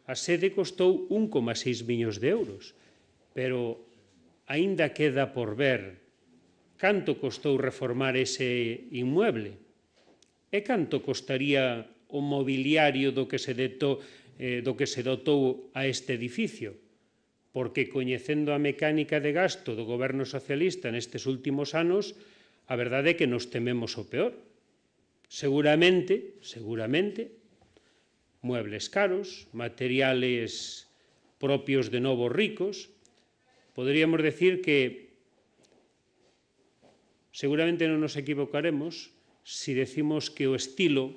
A sede costou 1,6 millóns de euros, pero aínda queda por ver canto costou reformar ese inmueble e canto costaría o mobiliario do que se dotou a este edificio, porque coñecendo a mecánica de gasto do goberno socialista nestes últimos anos, a verdade é que nos tememos o peor. Seguramente, muebles caros, materiales propios de novos ricos. Poderíamos decir que seguramente non nos equivocaremos se decimos que o estilo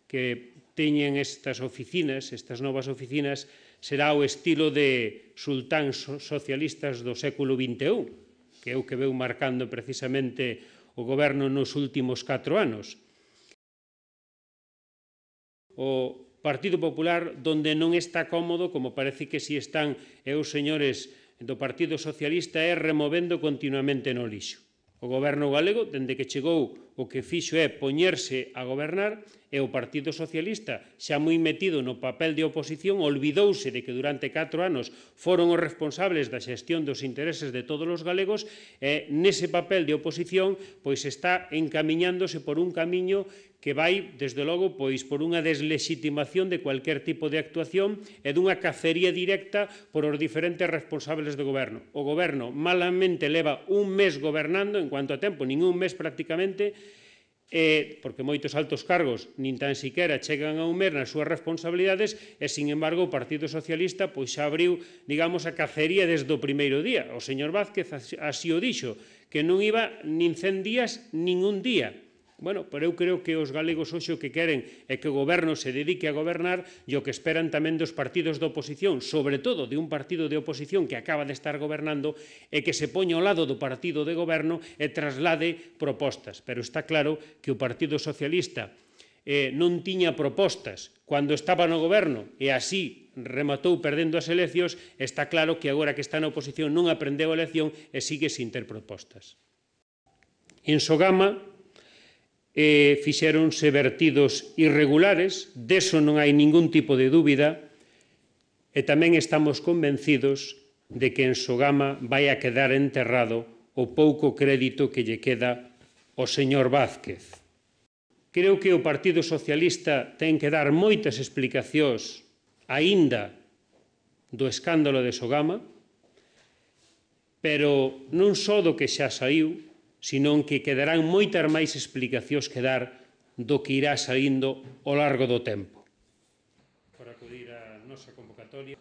que teñen estas oficinas, estas novas oficinas, será o estilo de sultáns socialistas do século XXI, que é o que veu marcando precisamente o goberno nos últimos 4 anos. O Partido Popular, donde non está cómodo, como parece que si están os señores do Partido Socialista, é removendo continuamente no lixo. O goberno galego, dende que chegou, o que fixo é poñerse a gobernar e o Partido Socialista, xa moi metido no papel de oposición, olvidouse de que durante 4 anos foron os responsables da xestión dos intereses de todos os galegos e nese papel de oposición pois está encamiñándose por un camiño que vai, desde logo, pois por unha deslegitimación de cualquier tipo de actuación e dunha cacería directa por os diferentes responsables do goberno. O goberno malamente leva un mes gobernando, en cuanto a tempo, nin un mes prácticamente, porque moitos altos cargos nin tan siquiera chegan a un mes nas súas responsabilidades e, sin embargo, o Partido Socialista pois xa abriu, digamos, a cacería desde o primeiro día. O señor Vázquez así o dixo, que non iba nin 100 días nin un día. Bueno, pero eu creo que os galegos hoxe o que queren é que o goberno se dedique a gobernar e o que esperan tamén dos partidos de oposición, sobre todo de un partido de oposición que acaba de estar gobernando, é que se poña ao lado do partido de goberno e traslade propostas. Pero está claro que o Partido Socialista non tiña propostas cando estaba no goberno e así rematou perdendo as eleccións. Está claro que agora que está na oposición non aprendeu a lección e sigue sin ter propostas. En Sogama fixéronse vertidos irregulares, deso non hai ningún tipo de dúbida, e tamén estamos convencidos de que en Sogama vai a quedar enterrado o pouco crédito que lle queda ao señor Vázquez. Creo que o Partido Socialista ten que dar moitas explicacións aínda do escándalo de Sogama, pero non só do que xa saiu, senón que quedarán moitas máis explicacións que dar do que irá saindo ao largo do tempo. Por acudir á nosa convocatoria.